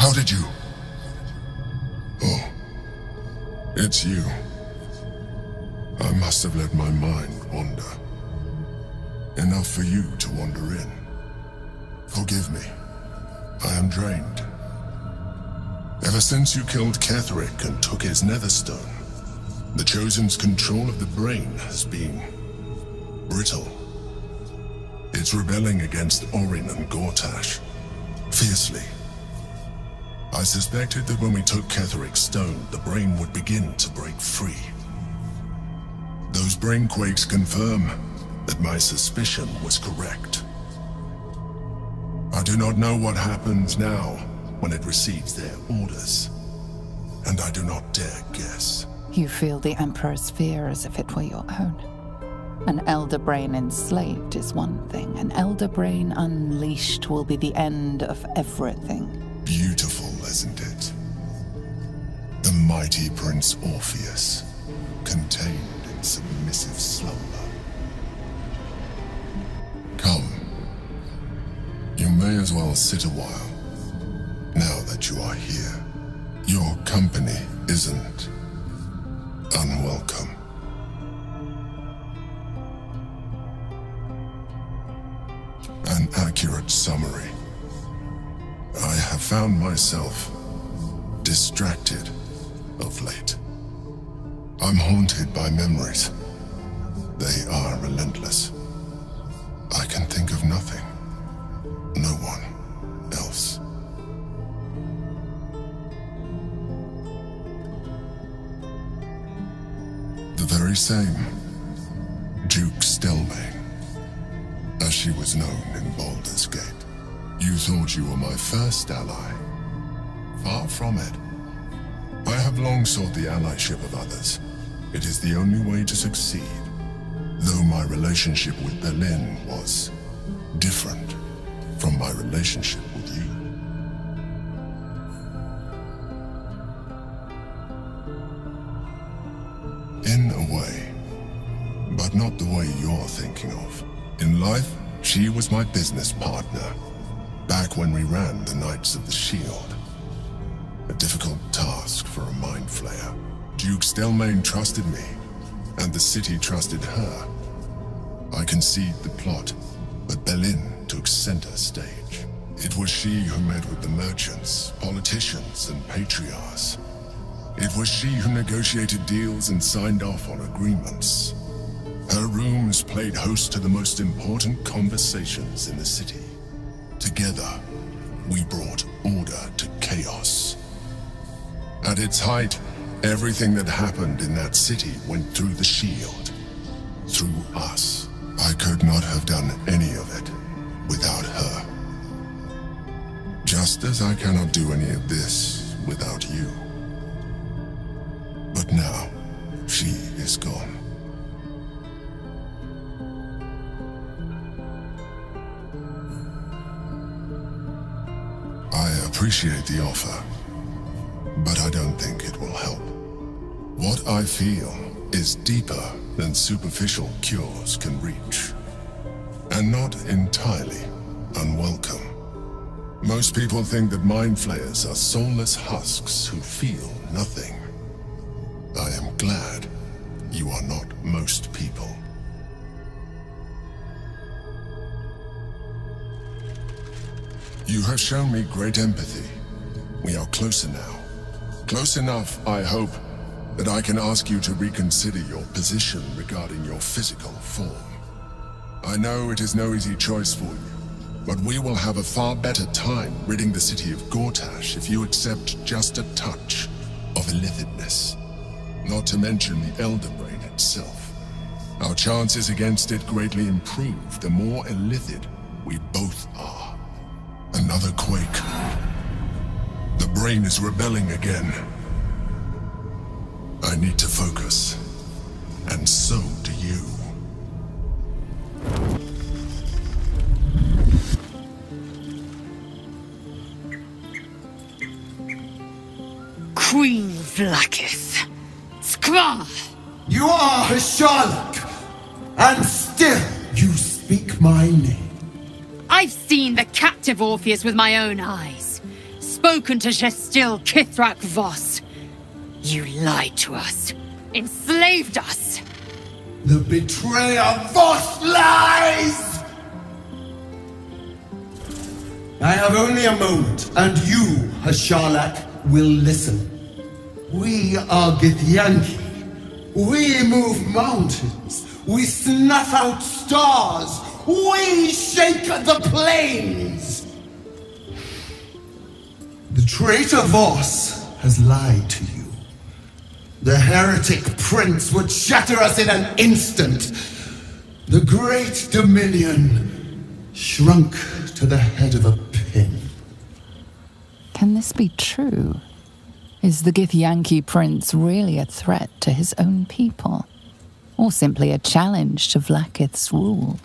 How did you... Oh, it's you. I must have let my mind wander. Enough for you to wander in. Forgive me. I am drained. Ever since you killed Ketheric and took his netherstone, the Chosen's control of the brain has been brittle. It's rebelling against Orin and Gortash, fiercely. I suspected that when we took Ketheric's stone, the brain would begin to break free. Those brain quakes confirm that my suspicion was correct. I do not know what happens now when it receives their orders, and I do not dare guess. You feel the Emperor's fear as if it were your own. An elder brain enslaved is one thing. An elder brain unleashed will be the end of everything. Beautiful, isn't it? The mighty Prince Orpheus, contained in submissive slumber. Come. You may as well sit a while, now that you are here. Your company isn't unwelcome. An accurate summary. I have found myself distracted of late. I'm haunted by memories. They are relentless. I can think of nothing. No one else. The very same Duke Stelmane, as she was known in Baldur's Gate. You thought you were my first ally. Far from it. I have long sought the allyship of others. It is the only way to succeed. Though my relationship with Berlin was different from my relationship with you. In a way, but not the way you're thinking of. In life, she was my business partner, back when we ran the Knights of the Shield. A difficult task for a mind flayer. Duke Stelmane trusted me, and the city trusted her. I conceived the plot, but Berlin took center stage. It was she who met with the merchants, politicians, and patriarchs. It was she who negotiated deals and signed off on agreements. Her rooms played host to the most important conversations in the city. Together, we brought order to chaos. At its height, everything that happened in that city went through the shield. Through us. I could not have done any of it without her. Just as I cannot do any of this without you. But now, she is gone. I appreciate the offer, but I don't think it will help. What I feel is deeper than superficial cures can reach, and not entirely unwelcome. Most people think that mind flayers are soulless husks who feel nothing. I am glad you are not most people. You have shown me great empathy. We are closer now. Close enough, I hope, that I can ask you to reconsider your position regarding your physical form. I know it is no easy choice for you, but we will have a far better time ridding the city of Gortash if you accept just a touch of illithidness. Not to mention the Elder Brain itself. Our chances against it greatly improve the more illithid we both are. Another quake. The brain is rebelling again. I need to focus, and so do you. Queen Vlakith. Skra! You are a Sherlock, and still you speak my name. I've seen the captive Orpheus with my own eyes. spoken to Gestil Kithrak Voss. You lied to us, enslaved us. The betrayer Voss lies! I have only a moment, and you, Hashalak, will listen. We are Githyanki. We move mountains. We snuff out stars. We shake the plains. The traitor Voss has lied to you. The heretic prince would shatter us in an instant. The great dominion shrunk to the head of a pin. Can this be true? Is the Githyanki prince really a threat to his own people? Or simply a challenge to Vlaakith's rule?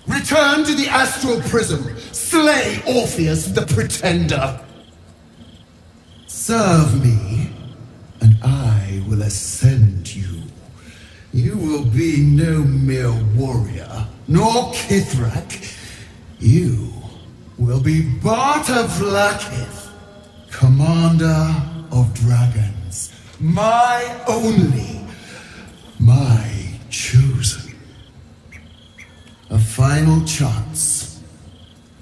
Return to the astral prism. Slay Orpheus the Pretender. Serve me, and I will ascend you. You will be no mere warrior, nor Kithrak. You will be Barta Vlaakith, commander of dragons. My only, my chosen. A final chance.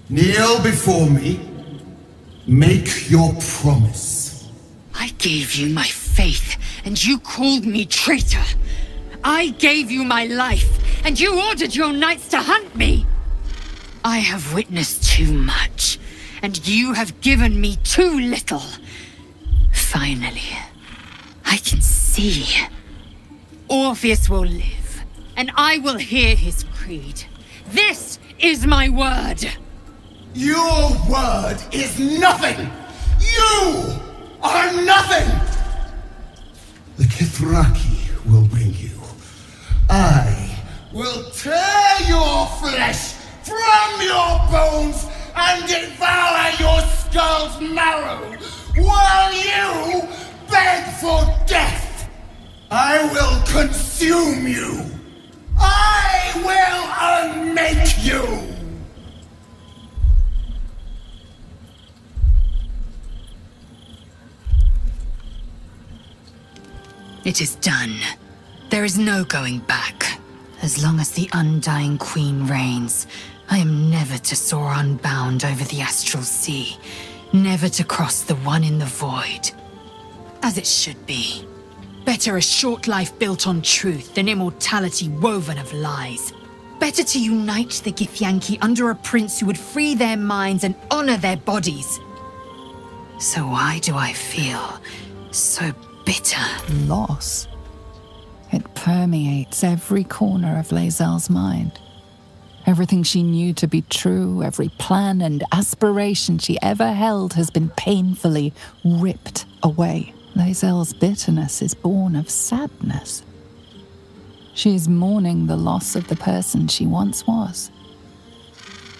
Kneel before me. Make your promise. I gave you my faith, and you called me traitor. I gave you my life, and you ordered your knights to hunt me. I have witnessed too much, and you have given me too little. Finally, I can see. Orpheus will live, and I will hear his creed. This is my word. Your word is nothing. You are nothing. The Kithraki will bring you. I will tear your flesh from your bones and devour your skull's marrow while you beg for death. I will consume you. I will unmake you. It is done. There is no going back. As long as the undying queen reigns, I am never to soar unbound over the astral sea, never to cross the one in the void. As it should be. Better a short life built on truth than immortality woven of lies. Better to unite the Githyanki under a prince who would free their minds and honor their bodies. So why do I feel so bitter? Loss. It permeates every corner of Lae'zel's mind. Everything she knew to be true, every plan and aspiration she ever held has been painfully ripped away. Lae'zel's bitterness is born of sadness. She is mourning the loss of the person she once was,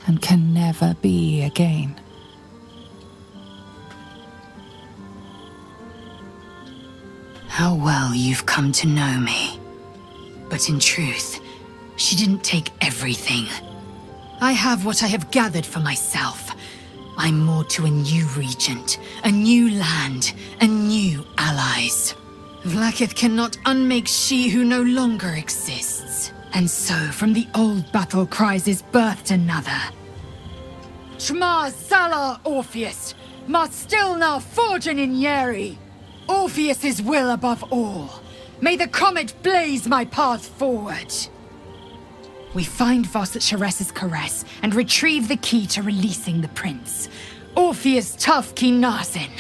and can never be again. How well you've come to know me. But in truth, she didn't take everything. I have what I have gathered for myself. I'm moored to a new regent, a new land, and new allies. Vlaakith cannot unmake she who no longer exists. And so, from the old battle cries is birthed another. Shma Salar Orpheus, Ma Stilna Forgen in Yeri. Orpheus's will above all. May the comet blaze my path forward. We find Voss at Sharess's caress and retrieve the key to releasing the prince. Orpheus tough Kinazin.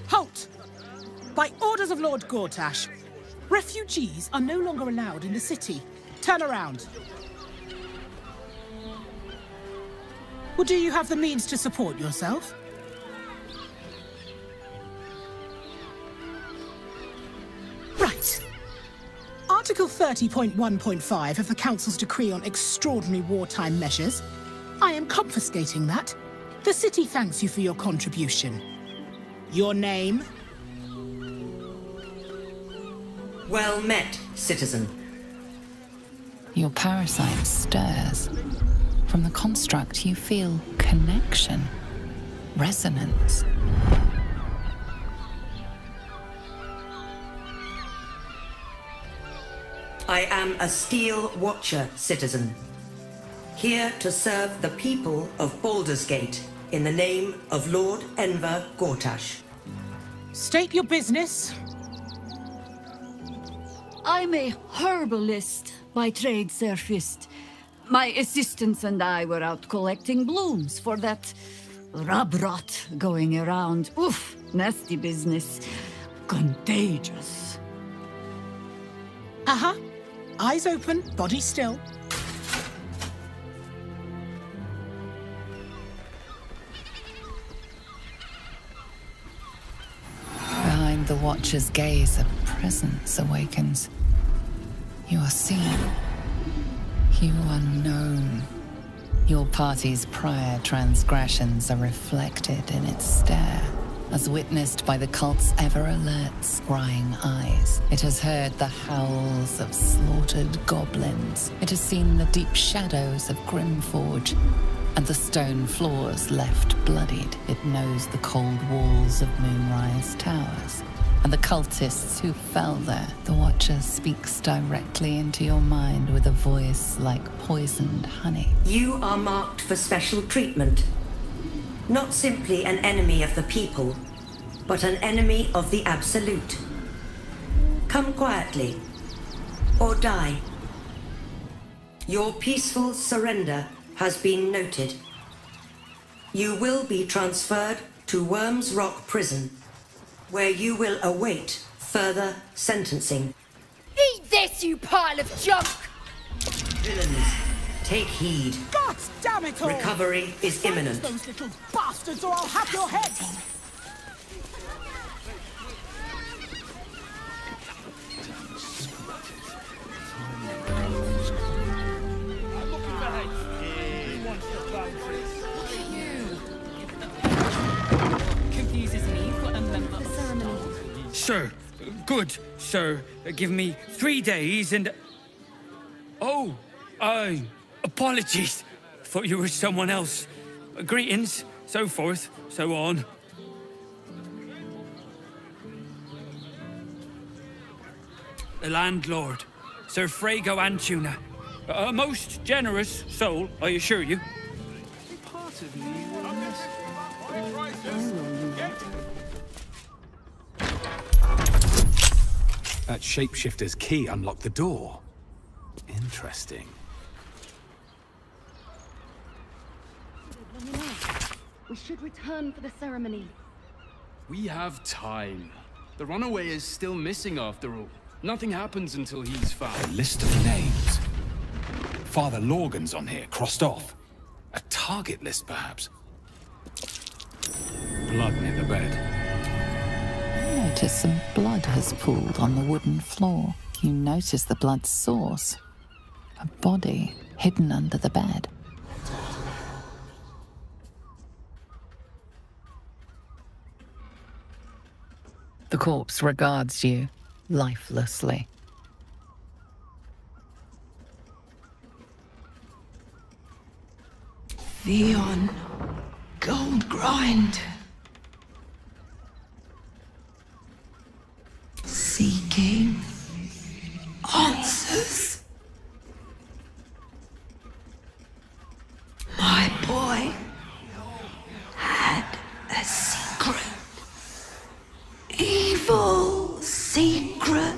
Halt! By orders of Lord Gortash, refugees are no longer allowed in the city. Turn around. Or do you have the means to support yourself? Right. Article 30.1.5 of the Council's Decree on Extraordinary Wartime Measures. I am confiscating that. The city thanks you for your contribution. Your name? Well met, citizen. Your parasite stirs. From the construct, you feel connection, resonance. I am a Steel Watcher, citizen. Here to serve the people of Baldur's Gate in the name of Lord Enver Gortash. State your business. I'm a herbalist by trade, Sir Fist. My assistants and I were out collecting blooms for that rub rot going around. Oof, nasty business. Contagious. Uh-huh. Eyes open, body still. Behind the Watcher's gaze, a presence awakens. You are seen. You are known. Your party's prior transgressions are reflected in its stare, as witnessed by the cult's ever-alert, scrying eyes. It has heard the howls of slaughtered goblins. It has seen the deep shadows of Grimforge, and the stone floors left bloodied. It knows the cold walls of Moonrise Towers, and the cultists who fell there. The Watcher speaks directly into your mind with a voice like poisoned honey. You are marked for special treatment. Not simply an enemy of the people, but an enemy of the Absolute. Come quietly, or die. Your peaceful surrender has been noted. You will be transferred to Worms Rock Prison, where you will await further sentencing. Eat this, you pile of junk! Villains, take heed. God damn it all! Recovery is Silence imminent. those little bastards, or I'll have your heads! Confuses me for a member of the ceremony. Sir, good, sir. Give me 3 days and... Oh, apologies. Thought you were someone else. Greetings, so forth, so on. The landlord, Sir Frago Antuna. A most generous soul, I assure you. Part of me will miss. That shapeshifter's key unlocked the door. Interesting. We should return for the ceremony. We have time. The runaway is still missing after all. Nothing happens until he's A found. list of names. Father Lorgan's on here, crossed off. A target list, perhaps. Blood near the bed. You notice some blood has pooled on the wooden floor. You notice the blood's source. A body hidden under the bed. The corpse regards you lifelessly. Theon, gold grind. Seeking answers. My boy had a secret. Evil secret.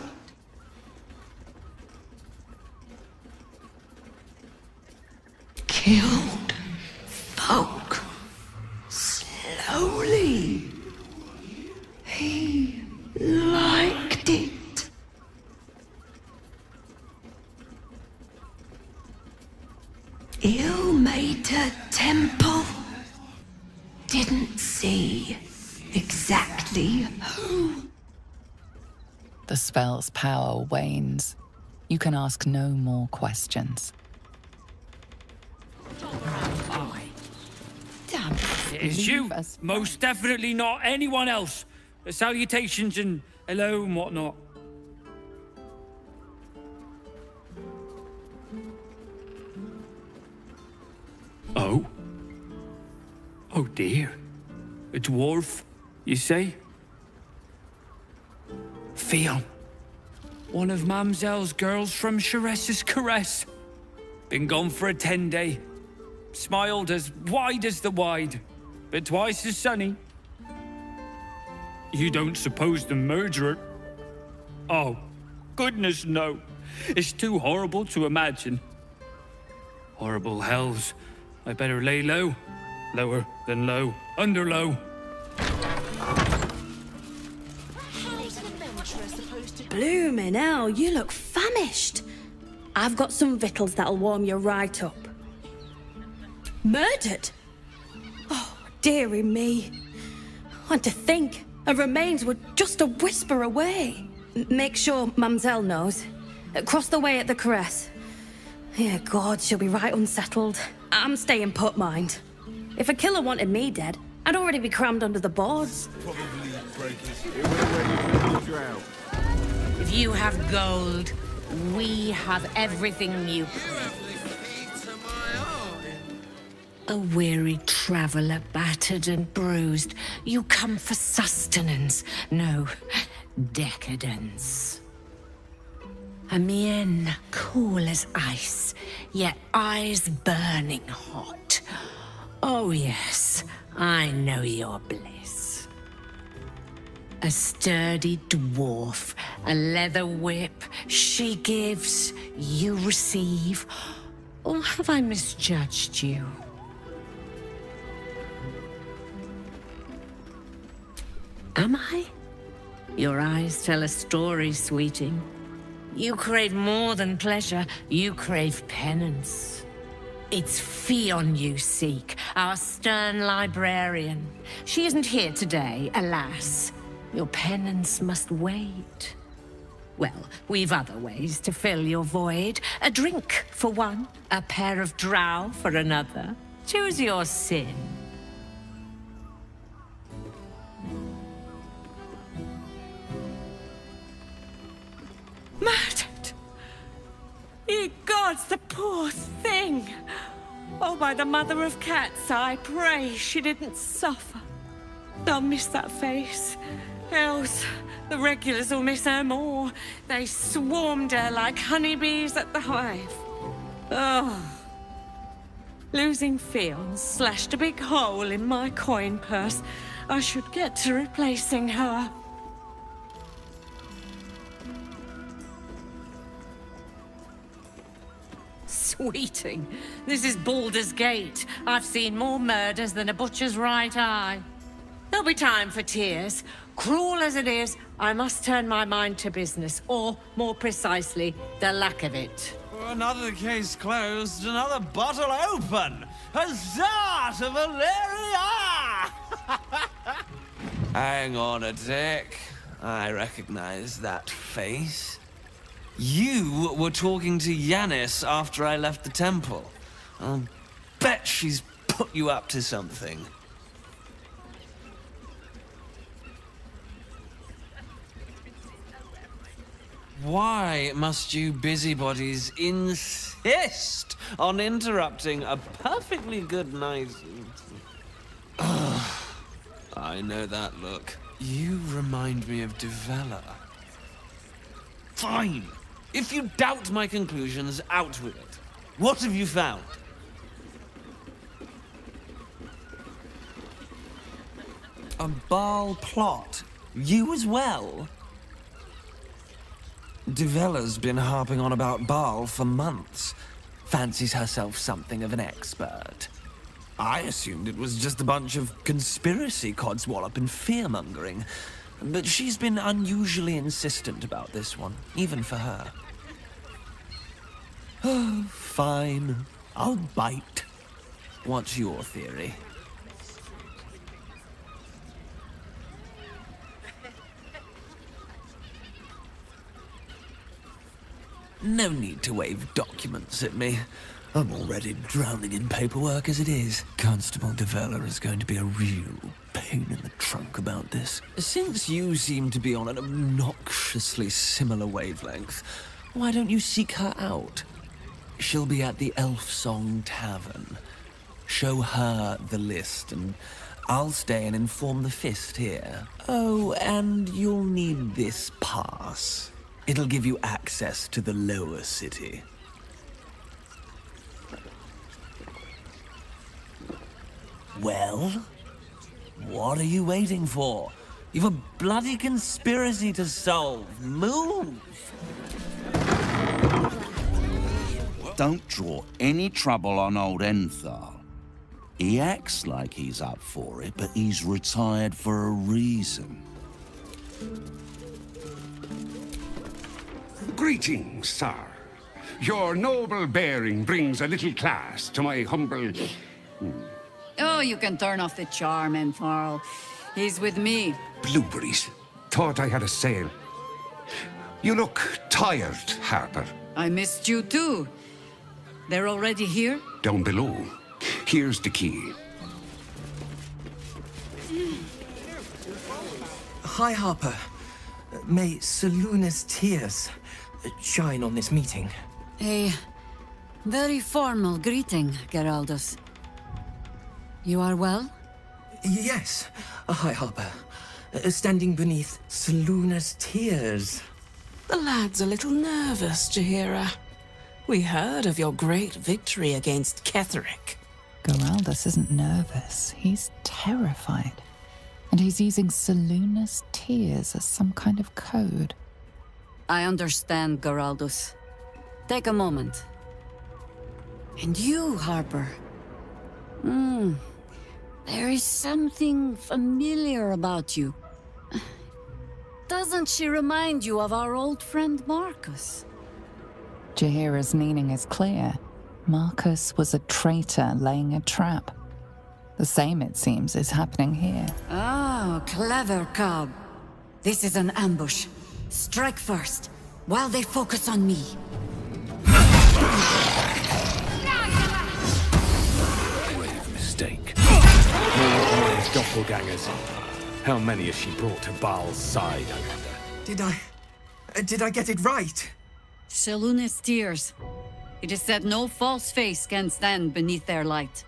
Killed folk slowly. He liked it. Ill-mater temple. Didn't see exactly who. The spell's power wanes. You can ask no more questions. Damn. It is you. Most definitely not anyone else. Salutations and hello and whatnot. Oh? Oh dear. A dwarf, you say? Fionn. One of Mamselle's girls from Chares's caress. Been gone for a 10-day. Smiled as wide as the wide, but twice as sunny. You don't suppose the murderer? Oh, goodness no. It's too horrible to imagine. Horrible hells. I better lay low. Lower than low. Under low. Bloomin' hell, you look famished. I've got some victuals that'll warm you right up. Murdered? Oh, dearie me. And to think, her remains were just a whisper away. Make sure Mamselle knows. Across the way at the caress. Yeah, God, she'll be right unsettled. I'm staying put, mind. If a killer wanted me dead, I'd already be crammed under the boards. If you have gold, we have everything you a weary traveller, battered and bruised, you come for sustenance, no, decadence. A mien cool as ice, yet eyes burning hot. Oh yes, I know your bliss. A sturdy dwarf, a leather whip, she gives, you receive. Or have I misjudged you? Am I? Your eyes tell a story, sweeting. You crave more than pleasure, you crave penance. It's Fionn you seek, our stern librarian. She isn't here today, alas. Your penance must wait. Well, we've other ways to fill your void. A drink for one, a pair of drow for another. Choose your sin. Murdered! Ye gods, the poor thing! Oh, by the mother of cats, I pray she didn't suffer. They'll miss that face. Else, the regulars will miss her more. They swarmed her like honeybees at the hive. Oh. Losing Fionn slashed a big hole in my coin purse. I should get to replacing her. Sweeting, this is Baldur's Gate. I've seen more murders than a butcher's right eye. There'll be time for tears. Cruel as it is, I must turn my mind to business, or, more precisely, the lack of it. Another case closed, another bottle open! Huzzah to Valeria! Hang on a tick. I recognize that face. You were talking to Yanis after I left the temple. I'll bet she's put you up to something. Why must you busybodies insist on interrupting a perfectly good night? I know that look. You remind me of Devella. Fine. If you doubt my conclusions, out with it. What have you found? A Baal plot? You as well? Devella's been harping on about Baal for months. Fancies herself something of an expert. I assumed it was just a bunch of conspiracy codswallop and fear-mongering. But she's been unusually insistent about this one, even for her. Oh, fine. I'll bite. What's your theory? No need to wave documents at me. I'm already drowning in paperwork as it is. Constable Devella is going to be a real pain in the trunk about this. Since you seem to be on an obnoxiously similar wavelength, why don't you seek her out? She'll be at the Elf Song Tavern. Show her the list, and I'll stay and inform the Fist here. Oh, and you'll need this pass. It'll give you access to the lower city. Well? What are you waiting for? You've a bloody conspiracy to solve. Move! Don't draw any trouble on old Enthal. He acts like he's up for it, but he's retired for a reason. Greetings, sir. Your noble bearing brings a little class to my humble... Oh, you can turn off the charm, Enthal. He's with me. Blueberries. Thought I had a sale. You look tired, Harper. I missed you too. They're already here? Down below. Here's the key. Hi, Harper. May Seluna's tears shine on this meeting. A very formal greeting, Geraldus. You are well? Yes. Hi, Harper. Standing beneath Seluna's tears. The lad's a little nervous, Jaheira. We heard of your great victory against Ketheric. Geraldus isn't nervous. He's terrified. And he's using Seluna's tears as some kind of code. I understand, Geraldus. Take a moment. And you, Harper. There is something familiar about you. Doesn't she remind you of our old friend Marcus? Jaheira's meaning is clear. Marcus was a traitor laying a trap. The same, it seems, is happening here. Oh, clever cub. This is an ambush. Strike first, while they focus on me. Grave mistake. More of these doppelgangers. How many has she brought to Baal's side, I wonder? Did I get it right? Seluna's tears. It is said no false face can stand beneath their light.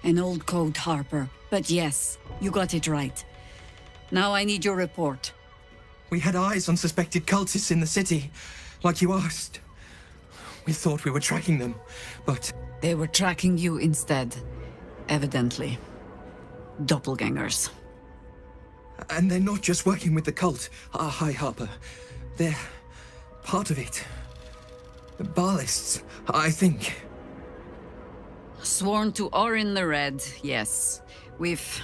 An old code, Harper. But yes, you got it right. Now I need your report. We had eyes on suspected cultists in the city, like you asked. We thought we were tracking them, but... They were tracking you instead, evidently. Doppelgangers. And they're not just working with the cult. Hi, Harper. They're part of it. The Baalists, I think. Sworn to Orin the Red, yes. We've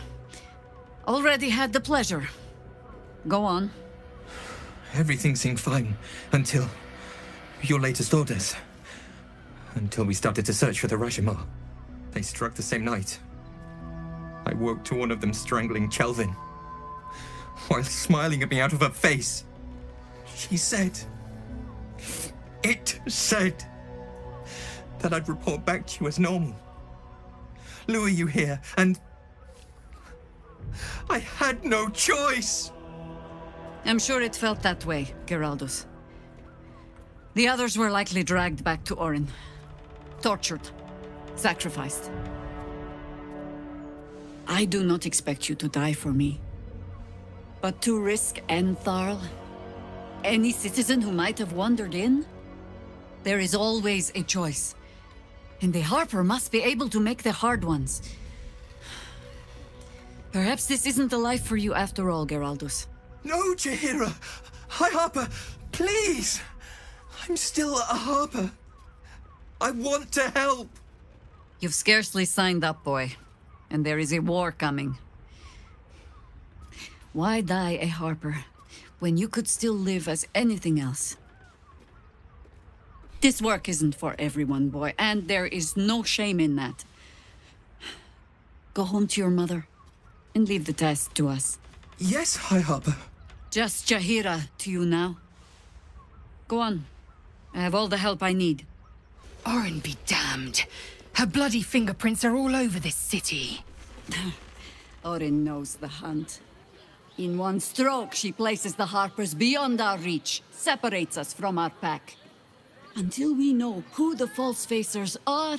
already had the pleasure. Go on. Everything seemed fine until your latest orders. Until we started to search for the Rashomar. They struck the same night. I woke to one of them strangling Chelvin, while smiling at me out of her face. She said... It said that I'd report back to you as normal. Lure you here, and... I had no choice! I'm sure it felt that way, Geraldus. The others were likely dragged back to Orin. Tortured. Sacrificed. I do not expect you to die for me. But to risk Enthal, any citizen who might have wandered in, there is always a choice. And the Harper must be able to make the hard ones. Perhaps this isn't the life for you after all, Geraldus. No, Jaheira! Hi, Harper! Please! I'm still a Harper. I want to help! You've scarcely signed up, boy. And there is a war coming. Why die a Harper when you could still live as anything else? This work isn't for everyone, boy, and there is no shame in that. Go home to your mother and leave the task to us. Yes, High Harper. Just Jaheira to you now. Go on. I have all the help I need. Orin be damned. Her bloody fingerprints are all over this city. Orin knows the hunt. In one stroke, she places the Harpers beyond our reach, separates us from our pack. Until we know who the false facers are,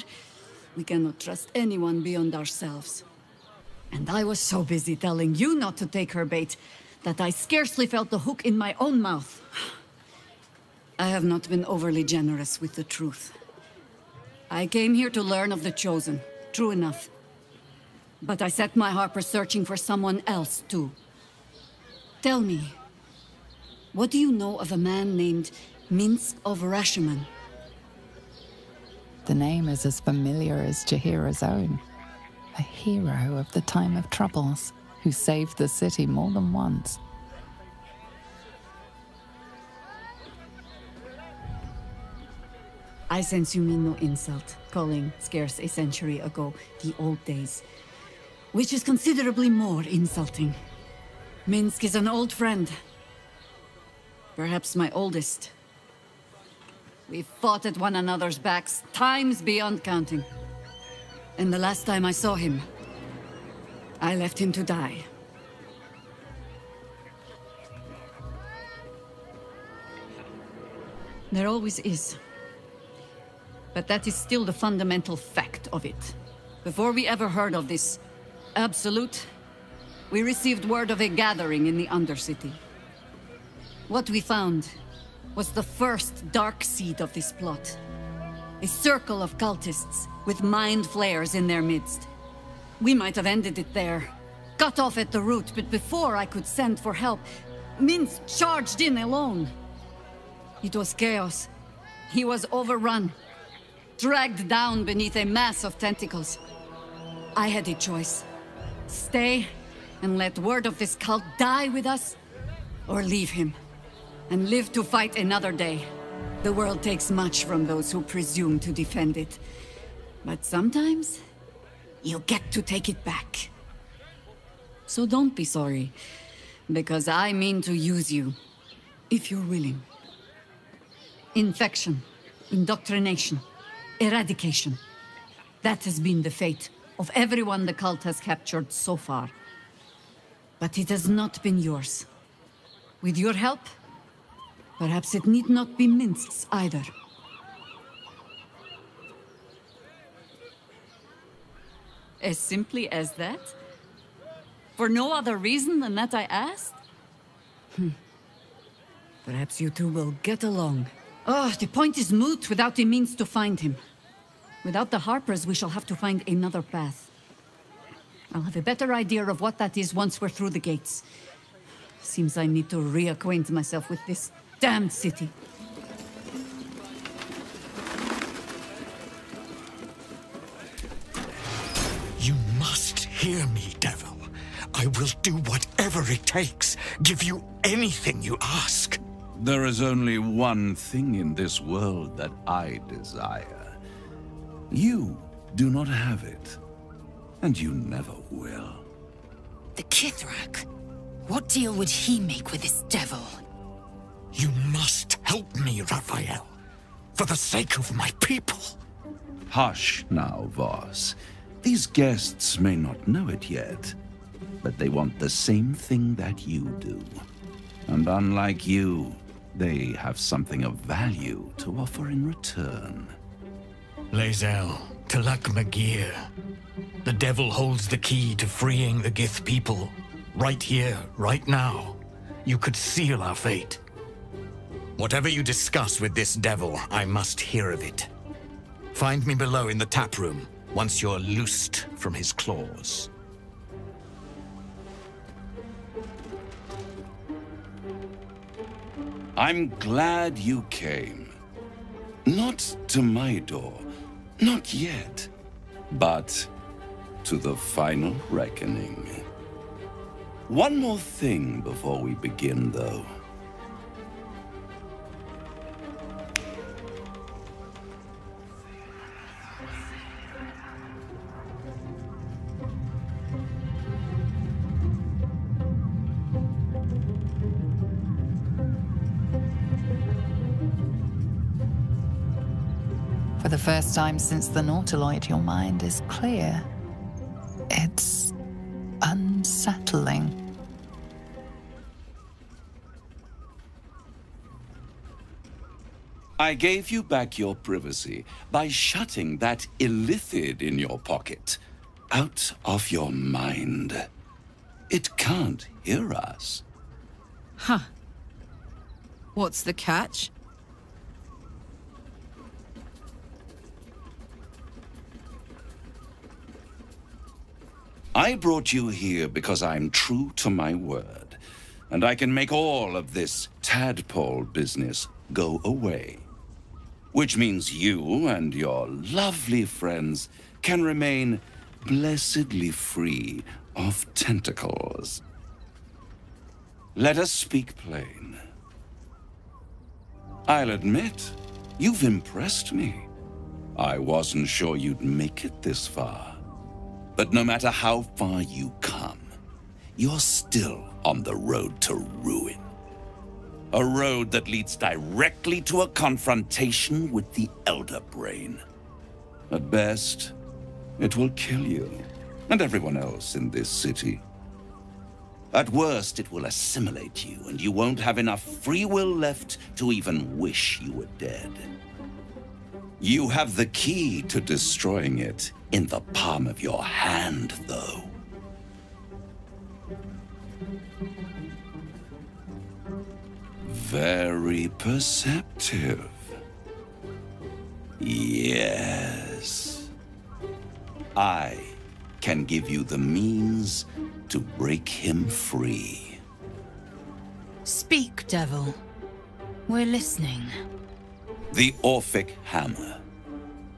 We cannot trust anyone beyond ourselves. And I was so busy telling you not to take her bait that I scarcely felt the hook in my own mouth. I have not been overly generous with the truth. I came here to learn of the Chosen, true enough. But I set my Harper searching for someone else, too. Tell me, what do you know of a man named Minsk of Rashomon? The name is as familiar as Jaheira's own. A hero of the time of troubles, who saved the city more than once. I sense you mean no insult, calling scarce a century ago the old days, which is considerably more insulting. Minsk is an old friend. Perhaps my oldest. We've fought at one another's backs times beyond counting. And the last time I saw him, I left him to die. There always is. But that is still the fundamental fact of it. Before we ever heard of this absolute, we received word of a gathering in the Undercity. What we found was the first dark seed of this plot. A circle of cultists with mind flayers in their midst. We might have ended it there, cut off at the root, but before I could send for help, Minsk charged in alone. It was chaos. He was overrun, dragged down beneath a mass of tentacles. I had a choice. Stay and let word of this cult die with us, or leave him and live to fight another day. The world takes much from those who presume to defend it. But sometimes, you get to take it back. So don't be sorry, because I mean to use you, if you're willing. Infection, indoctrination, eradication. That has been the fate of everyone the cult has captured so far. But it has not been yours. With your help, perhaps it need not be Minsk's either. As simply as that? For no other reason than that I asked? Perhaps you two will get along. Oh, the point is moot without a means to find him. Without the Harpers, we shall have to find another path. I'll have a better idea of what that is once we're through the gates. Seems I need to reacquaint myself with this damned city. You must hear me, devil. I will do whatever it takes. Give you anything you ask. There is only one thing in this world that I desire. You do not have it, and you never will. The Kithrak? What deal would he make with this devil? You must help me, Raphael. For the sake of my people. Hush now, Voss. These guests may not know it yet, but they want the same thing that you do. And unlike you, they have something of value to offer in return. Lae'zel, Talak Magir. The devil holds the key to freeing the Gith people. Right here, right now. You could seal our fate. Whatever you discuss with this devil, I must hear of it. Find me below in the tap room, once you're loosed from his claws. I'm glad you came. Not to my door, not yet, but to the final reckoning. One more thing before we begin, though. For the first time since the Nautiloid, your mind is clear. It's unsettling. I gave you back your privacy by shutting that illithid in your pocket out of your mind. It can't hear us. Huh. What's the catch? I brought you here because I'm true to my word, and I can make all of this tadpole business go away. Which means you and your lovely friends can remain blessedly free of tentacles. Let us speak plain. I'll admit, you've impressed me. I wasn't sure you'd make it this far. But no matter how far you come, you're still on the road to ruin. A road that leads directly to a confrontation with the Elder Brain. At best, it will kill you and everyone else in this city. At worst, it will assimilate you, and you won't have enough free will left to even wish you were dead. You have the key to destroying it in the palm of your hand, though. Very perceptive. Yes. I can give you the means to break him free. Speak, devil. We're listening. The Orphic Hammer.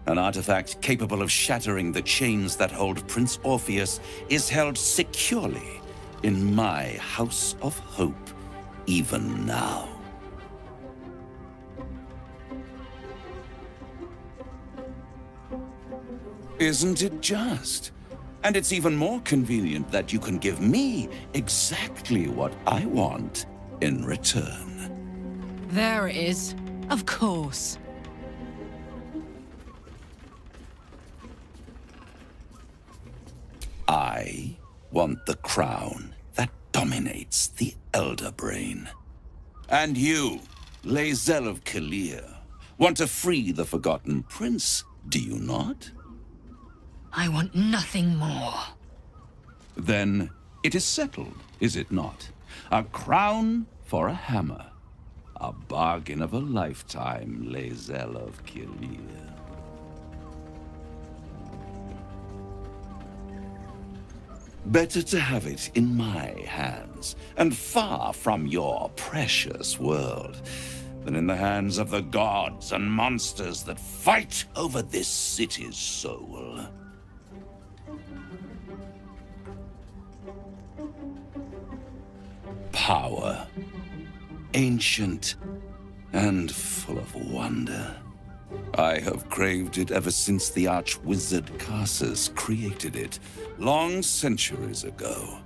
An artifact capable of shattering the chains that hold Prince Orpheus is held securely in my House of Hope, even now. Isn't it just? And it's even more convenient that you can give me exactly what I want in return. There it is. Of course. I want the crown that dominates the Elder Brain. And you, Lae'zel of Kalir, want to free the Forgotten Prince, do you not? I want nothing more. Then it is settled, is it not? A crown for a hammer. A bargain of a lifetime, Lae'zel of Kalir. Better to have it in my hands, and far from your precious world, than in the hands of the gods and monsters that fight over this city's soul. Power, ancient and full of wonder. I have craved it ever since the arch-wizard Karsus created it, long centuries ago,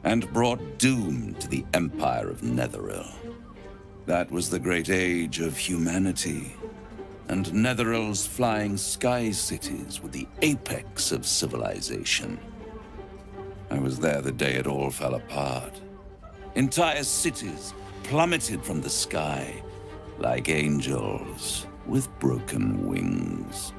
and brought doom to the Empire of Netheril. That was the great age of humanity, and Netheril's flying sky cities were the apex of civilization. I was there the day it all fell apart. Entire cities plummeted from the sky like angels with broken wings.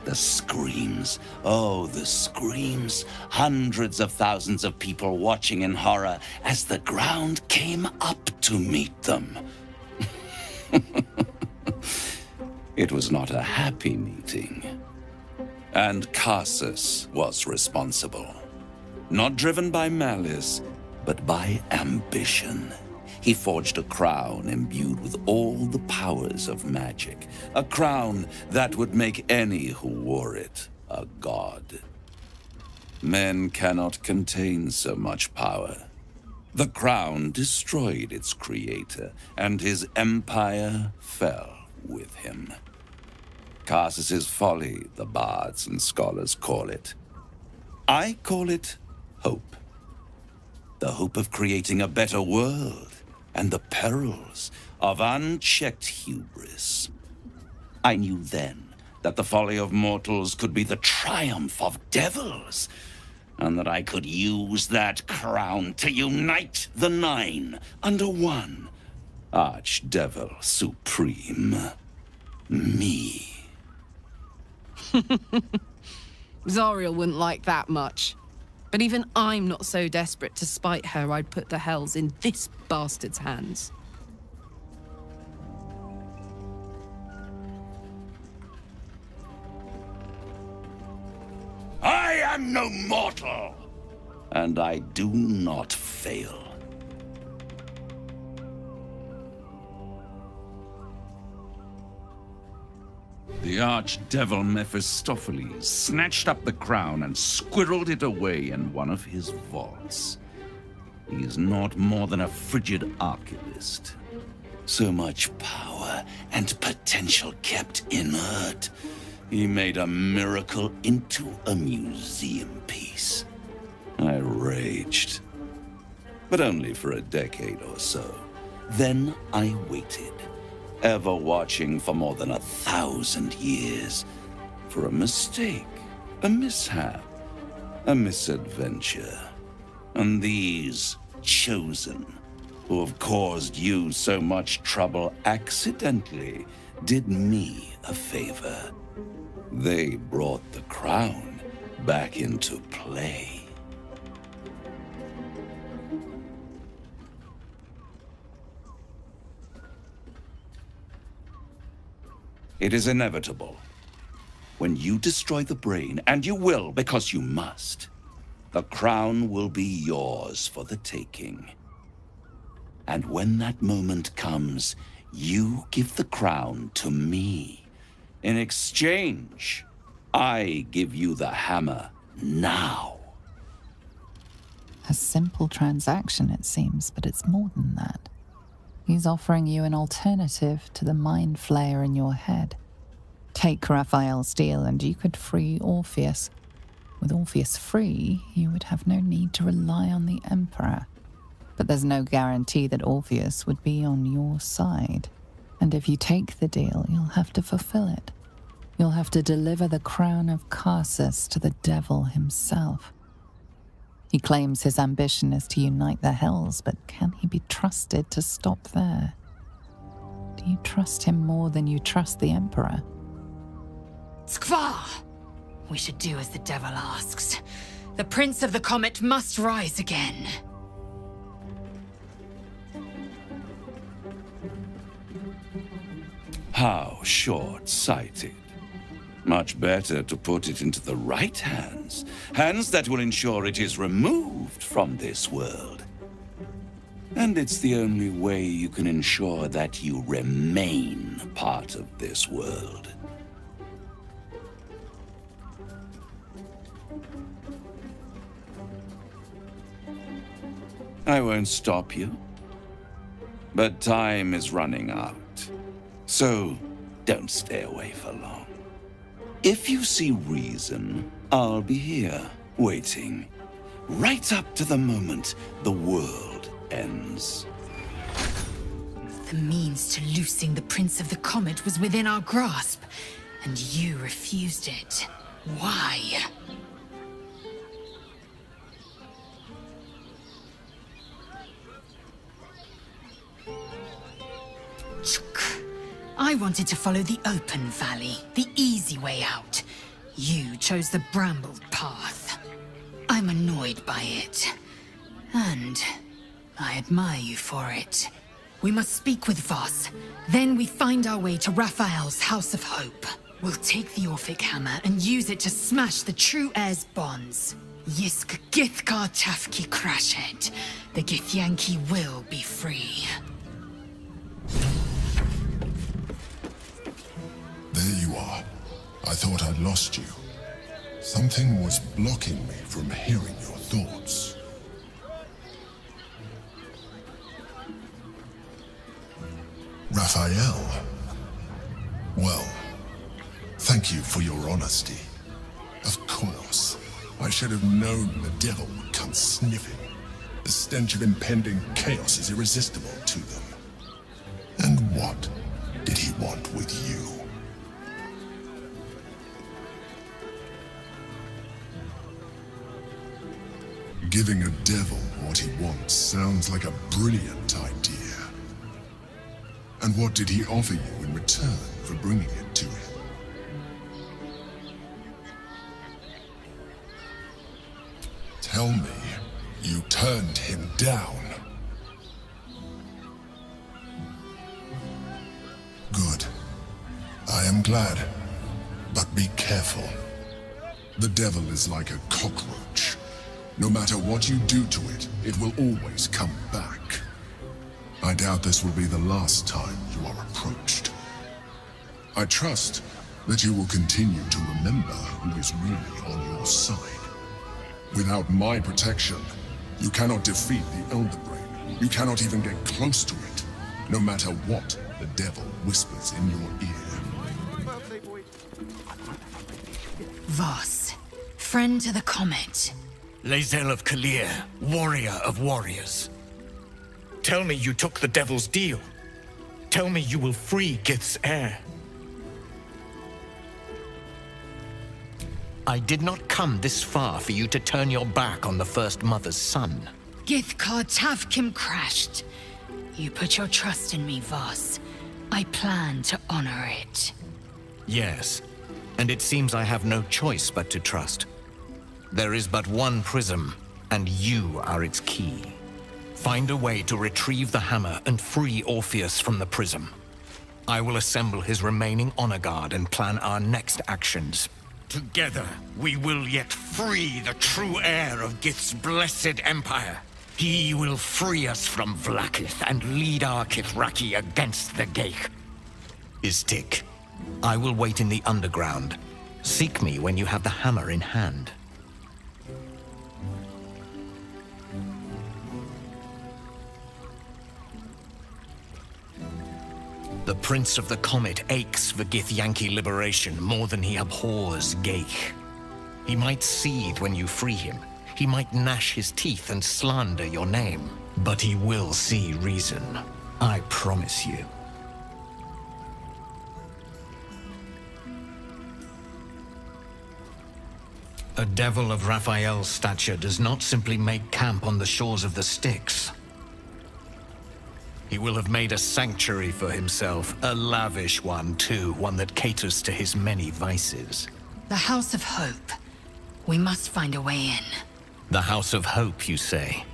The screams, oh, the screams. Hundreds of thousands of people watching in horror as the ground came up to meet them. It was not a happy meeting. And Karsus was responsible. Not driven by malice, but by ambition. He forged a crown imbued with all the powers of magic. A crown that would make any who wore it a god. Men cannot contain so much power. The crown destroyed its creator, and his empire fell with him. Karsus's folly, the bards and scholars call it. I call it hope. The hope of creating a better world, and the perils of unchecked hubris. I knew then that the folly of mortals could be the triumph of devils, and that I could use that crown to unite the Nine under one Archdevil Supreme. Me. Zariel wouldn't like that much. But even I'm not so desperate to spite her I'd put the hells in this bastard's hands. I am no mortal, and I do not fail. The archdevil Mephistopheles snatched up the crown and squirreled it away in one of his vaults. He is not more than a frigid archivist. So much power and potential kept inert. He made a miracle into a museum piece. I raged, but only for a decade or so. Then I waited, ever watching for more than 1,000 years, for a mistake, a mishap, a misadventure. And these chosen, who have caused you so much trouble accidentally, did me a favor. They brought the crown back into play. It is inevitable. When you destroy the brain, and you will because you must, the crown will be yours for the taking. And when that moment comes, you give the crown to me. In exchange, I give you the hammer now. A simple transaction, it seems, but it's more than that. He's offering you an alternative to the mind flayer in your head. Take Raphael's deal and you could free Orpheus. With Orpheus free, you would have no need to rely on the Emperor. But there's no guarantee that Orpheus would be on your side. And if you take the deal, you'll have to fulfill it. You'll have to deliver the crown of Carsus to the devil himself. He claims his ambition is to unite the hells, but can he be trusted to stop there? Do you trust him more than you trust the Emperor? Skvar! We should do as the devil asks. The Prince of the Comet must rise again. How short-sighted. Much better to put it into the right hands. Hands that will ensure it is removed from this world. And it's the only way you can ensure that you remain part of this world. I won't stop you. But time is running out. So, don't stay away for long. If you see reason, I'll be here, waiting, right up to the moment the world ends. The means to loosing the Prince of the Comet was within our grasp, and you refused it. Why? I wanted to follow the open valley, the easy way out. You chose the brambled path. I'm annoyed by it. And I admire you for it. We must speak with Voss. Then we find our way to Raphael's House of Hope. We'll take the Orphic Hammer and use it to smash the true heir's bonds. Yisk Githkar Tafki Crashed. The Githyanki will be free. There you are. I thought I'd lost you. Something was blocking me from hearing your thoughts. Raphael. Well, thank you for your honesty. Of course, I should have known the devil would come sniffing. The stench of impending chaos is irresistible to them. And what did he want with you? Giving a devil what he wants sounds like a brilliant idea. And what did he offer you in return for bringing it to him. Tell me, you turned him down. Good. I am glad. But be careful. The devil is like a cockroach. No matter what you do to it, it will always come back. I doubt this will be the last time you are approached. I trust that you will continue to remember who is really on your side. Without my protection, you cannot defeat the Elder Brain. You cannot even get close to it, no matter what the devil whispers in your ear. Vos, friend to the comet. Lae'zel of Kalir, warrior of warriors. Tell me you took the devil's deal. Tell me you will free Gith's heir. I did not come this far for you to turn your back on the First Mother's son. Githkar Tavkim crashed. You put your trust in me, Vos. I plan to honor it. Yes, and it seems I have no choice but to trust. There is but one prism, and you are its key. Find a way to retrieve the hammer and free Orpheus from the prism. I will assemble his remaining honor guard and plan our next actions. Together, we will yet free the true heir of Gith's blessed empire. He will free us from Vlaakith and lead our Kithraki against the Geich. Istik, I will wait in the underground. Seek me when you have the hammer in hand. The Prince of the Comet aches for Githyanki liberation more than he abhors Geich. He might seethe when you free him. He might gnash his teeth and slander your name. But he will see reason. I promise you. A devil of Raphael's stature does not simply make camp on the shores of the Styx. He will have made a sanctuary for himself, a lavish one too, one that caters to his many vices. The House of Hope. We must find a way in. The House of Hope, you say?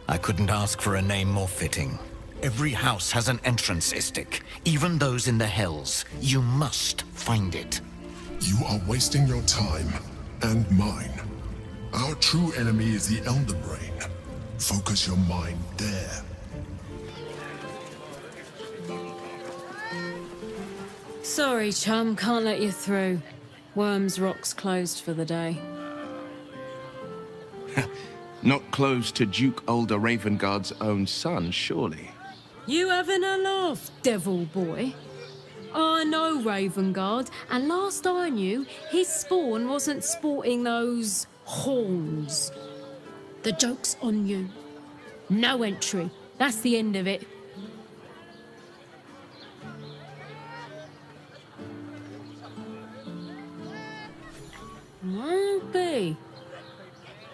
I couldn't ask for a name more fitting. Every house has an entrance, Istik, even those in the Hells. You must find it. You are wasting your time, and mine. Our true enemy is the Elder Brain. Focus your mind there. Sorry, chum, can't let you through. Worms Rock's closed for the day. Not closed to Duke Older Ravengard's own son, surely. You having a laugh, devil boy? I know Ravengard, and last I knew, his spawn wasn't sporting those horns. The joke's on you. No entry. That's the end of it. Won't be.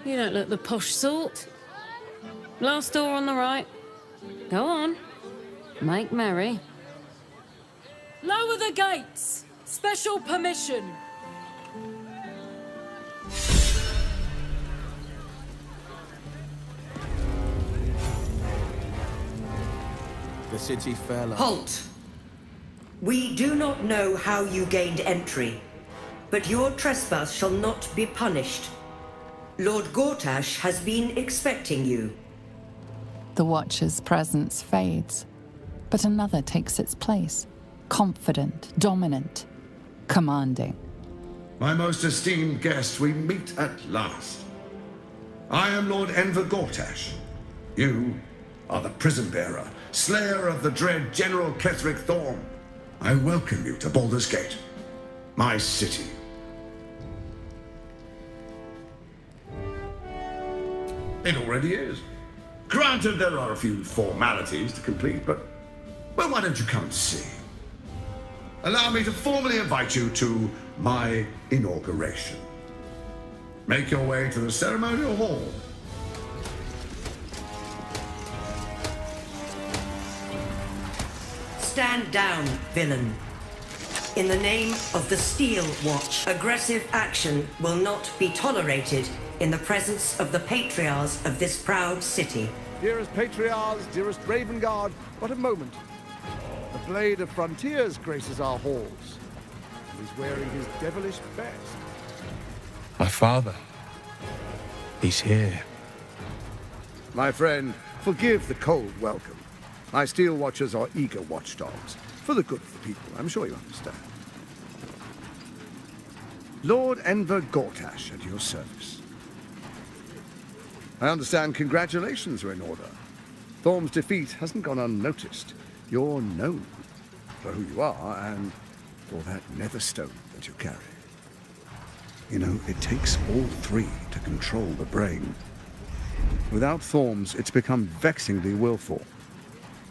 You don't look the posh sort. Last door on the right. Go on. Make merry. Lower the gates! Special permission! The city fell. Halt! We do not know how you gained entry, but your trespass shall not be punished. Lord Gortash has been expecting you. The Watcher's presence fades, but another takes its place. Confident, dominant, commanding. My most esteemed guest, we meet at last. I am Lord Enver Gortash. You are the prison bearer, slayer of the dread General Ketheric Thorm. I welcome you to Baldur's Gate, my city. It already is. Granted, there are a few formalities to complete, but, well, why don't you come and see? Allow me to formally invite you to my inauguration. Make your way to the ceremonial hall. Stand down, villain. In the name of the Steel Watch, aggressive action will not be tolerated in the presence of the patriarchs of this proud city. Dearest patriarchs, dearest Raven Guard, what a moment. The Blade of Frontiers graces our halls. He's wearing his devilish best. My father. He's here. My friend, forgive the cold welcome. My Steel Watchers are eager watchdogs. For the good of the people, I'm sure you understand. Lord Enver Gortash at your service. I understand congratulations are in order. Thorm's defeat hasn't gone unnoticed. You're known for who you are and for that nether stone that you carry. You know, it takes all three to control the brain. Without Thorms, it's become vexingly willful.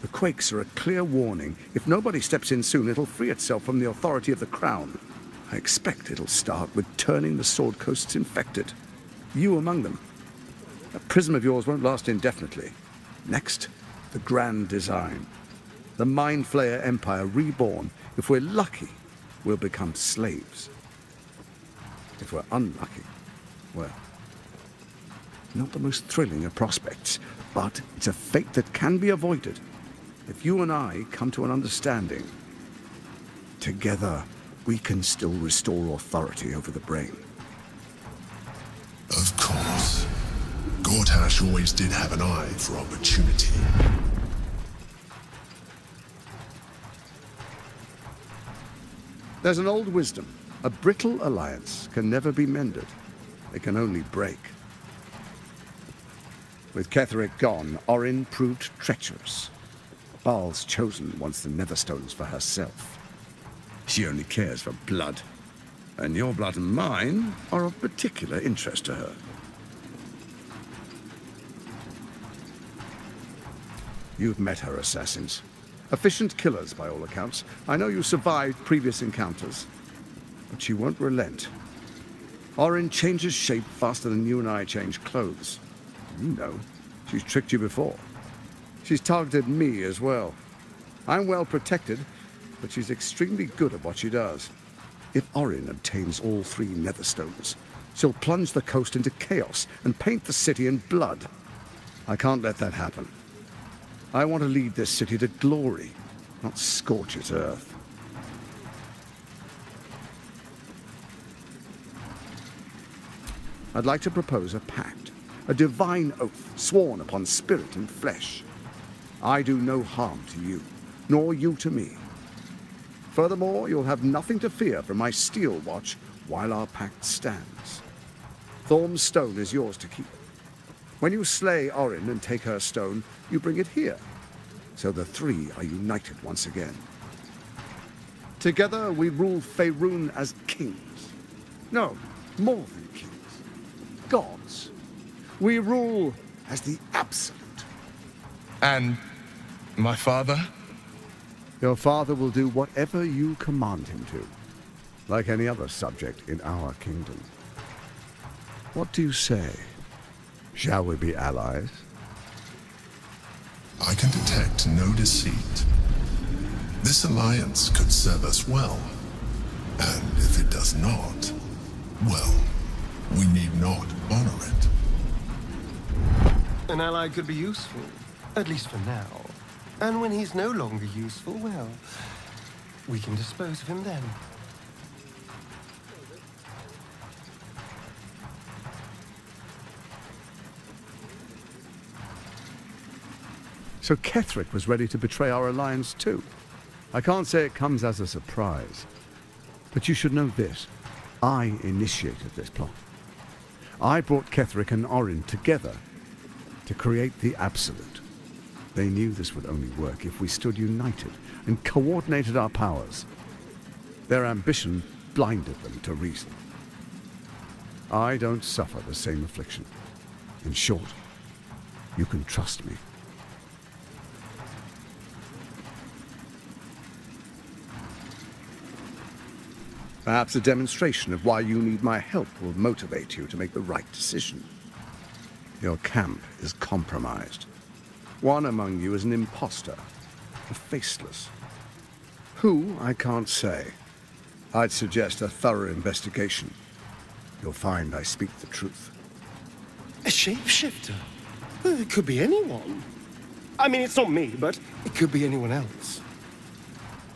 The quakes are a clear warning. If nobody steps in soon, it'll free itself from the authority of the crown. I expect it'll start with turning the Sword Coasts infected. You among them. That prism of yours won't last indefinitely. Next, the grand design. The Mind Flayer Empire reborn. If we're lucky, we'll become slaves. If we're unlucky, well, not the most thrilling of prospects, but it's a fate that can be avoided. If you and I come to an understanding, together we can still restore authority over the brain. Of course. Gortash always did have an eye for opportunity. There's an old wisdom. A brittle alliance can never be mended. It can only break. With Ketheric gone, Orin proved treacherous. Baal's chosen wants the Netherstones for herself. She only cares for blood. And your blood and mine are of particular interest to her. You've met her assassins. Efficient killers, by all accounts. I know you survived previous encounters. But she won't relent. Orin changes shape faster than you and I change clothes. You know, she's tricked you before. She's targeted me as well. I'm well protected, but she's extremely good at what she does. If Orin obtains all three Netherstones, she'll plunge the coast into chaos and paint the city in blood. I can't let that happen. I want to lead this city to glory, not scorch its earth. I'd like to propose a pact, a divine oath sworn upon spirit and flesh. I do no harm to you, nor you to me. Furthermore, you'll have nothing to fear from my Steel Watch while our pact stands. Thorm's stone is yours to keep. When you slay Orin and take her stone, you bring it here, so the three are united once again. Together we rule Faerun as kings. No, more than kings. Gods. We rule as the Absolute. And my father? Your father will do whatever you command him to, like any other subject in our kingdom. What do you say? Shall we be allies? I can detect no deceit. This alliance could serve us well. And if it does not, well, we need not honor it. An ally could be useful, at least for now. And when he's no longer useful, well, we can dispose of him then. So Ketheric was ready to betray our alliance too. I can't say it comes as a surprise. But you should know this. I initiated this plot. I brought Ketheric and Orin together to create the Absolute. They knew this would only work if we stood united and coordinated our powers. Their ambition blinded them to reason. I don't suffer the same affliction. In short, you can trust me. Perhaps a demonstration of why you need my help will motivate you to make the right decision. Your camp is compromised. One among you is an imposter, a faceless. Who, I can't say, I'd suggest a thorough investigation. You'll find I speak the truth. A shapeshifter? Well, it could be anyone. I mean, it's not me, but it could be anyone else.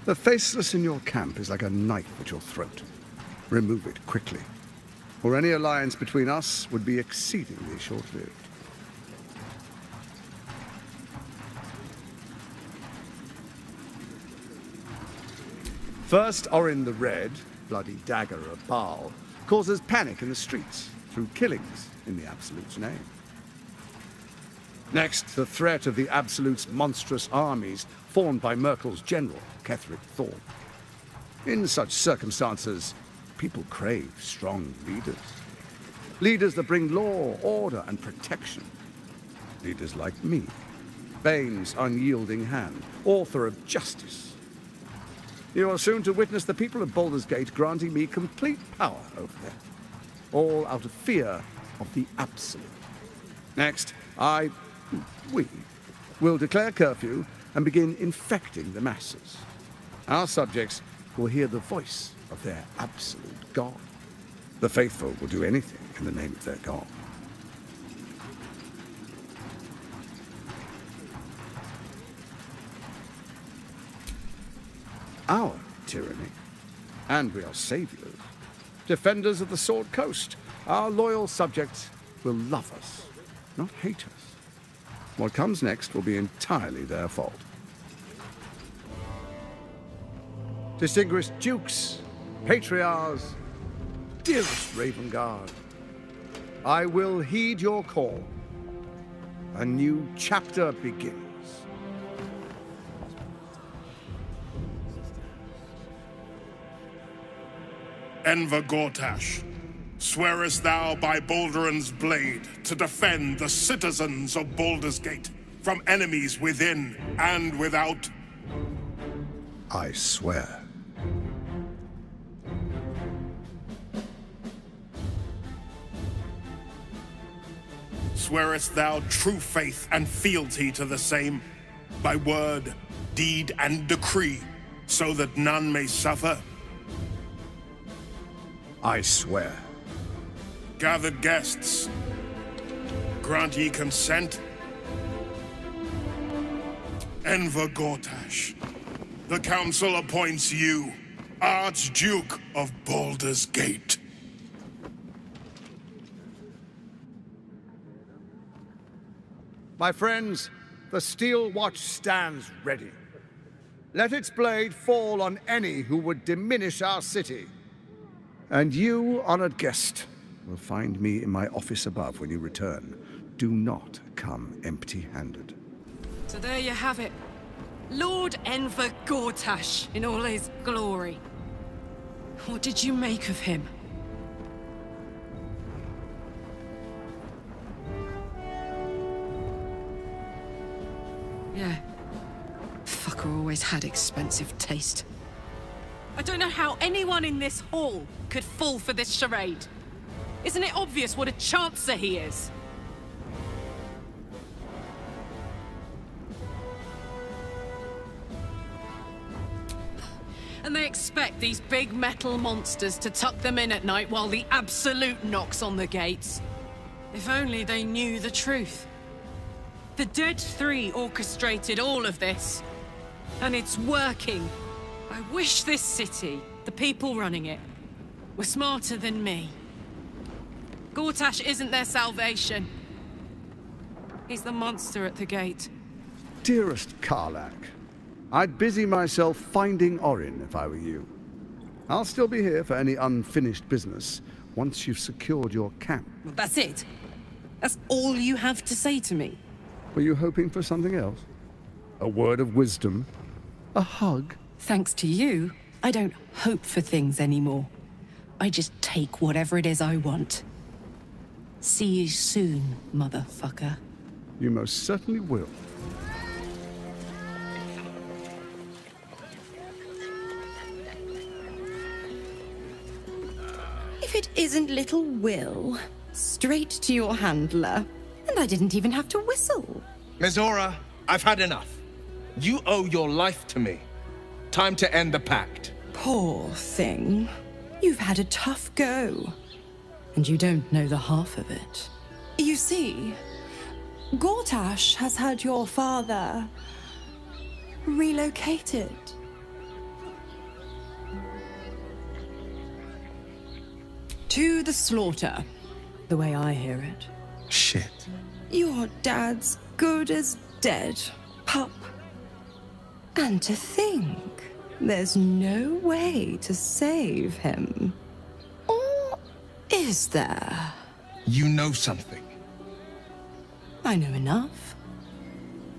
The faceless in your camp is like a knife at your throat. Remove it quickly, or any alliance between us would be exceedingly short-lived. First, Orin the Red, bloody dagger of Baal, causes panic in the streets through killings in the Absolute's name. Next, the threat of the Absolute's monstrous armies formed by Merkel's general, Ketheric Thorn. In such circumstances, people crave strong leaders. Leaders that bring law, order, and protection. Leaders like me, Bane's unyielding hand, author of justice. You are soon to witness the people of Baldur's Gate granting me complete power over them, all out of fear of the Absolute. Next, we will declare curfew and begin infecting the masses. Our subjects will hear the voice of their absolute God. The faithful will do anything in the name of their God. Our tyranny, and we are saviors, defenders of the Sword Coast. Our loyal subjects will love us, not hate us. What comes next will be entirely their fault. Distinguished dukes, patriarchs, dearest Ravengard, I will heed your call. A new chapter begins. Enver Gortash, swearest thou by Balduran's blade to defend the citizens of Baldur's Gate from enemies within and without? I swear. Swearest thou true faith and fealty to the same, by word, deed, and decree, so that none may suffer? I swear. Gathered guests, grant ye consent? Enver Gortash, the Council appoints you Archduke of Baldur's Gate. My friends, the Steel Watch stands ready. Let its blade fall on any who would diminish our city. And you, honored guest, will find me in my office above when you return. Do not come empty-handed. So there you have it. Lord Enver Gortash in all his glory. What did you make of him? Yeah. Fucker always had expensive taste. I don't know how anyone in this hall could fall for this charade. Isn't it obvious what a chancer he is? And they expect these big metal monsters to tuck them in at night while the Absolute knocks on the gates. If only they knew the truth. The Dead Three orchestrated all of this. And it's working. I wish this city, the people running it, were smarter than me. Gortash isn't their salvation. He's the monster at the gate. Dearest Karlach, I'd busy myself finding Orin if I were you. I'll still be here for any unfinished business once you've secured your camp. Well, that's it. That's all you have to say to me. Were you hoping for something else? A word of wisdom? A hug? Thanks to you, I don't hope for things anymore. I just take whatever it is I want. See you soon, motherfucker. You most certainly will. If it isn't little Will, straight to your handler. And I didn't even have to whistle. Mizora, I've had enough. You owe your life to me. Time to end the pact. Poor thing. You've had a tough go. And you don't know the half of it. You see, Gortash has had your father relocated. To the slaughter, the way I hear it. Shit. Your dad's good as dead, pup. And to think, there's no way to save him. Or is there? You know something. I know enough.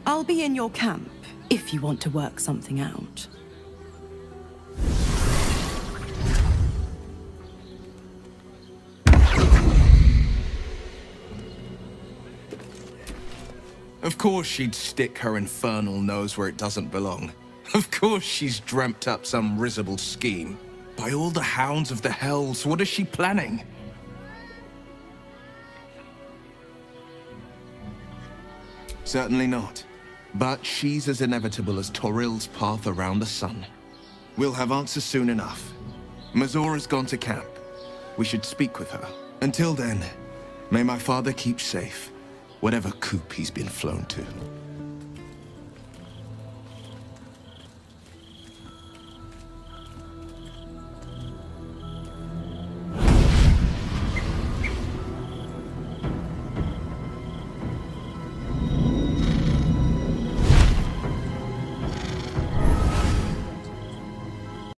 I'll be in your camp if you want to work something out. Of course she'd stick her infernal nose where it doesn't belong. Of course she's dreamt up some risible scheme. By all the hounds of the hells, what is she planning? Certainly not. But she's as inevitable as Torril's path around the sun. We'll have answers soon enough. Mazora's gone to camp. We should speak with her. Until then, may my father keep safe, whatever coop he's been flown to.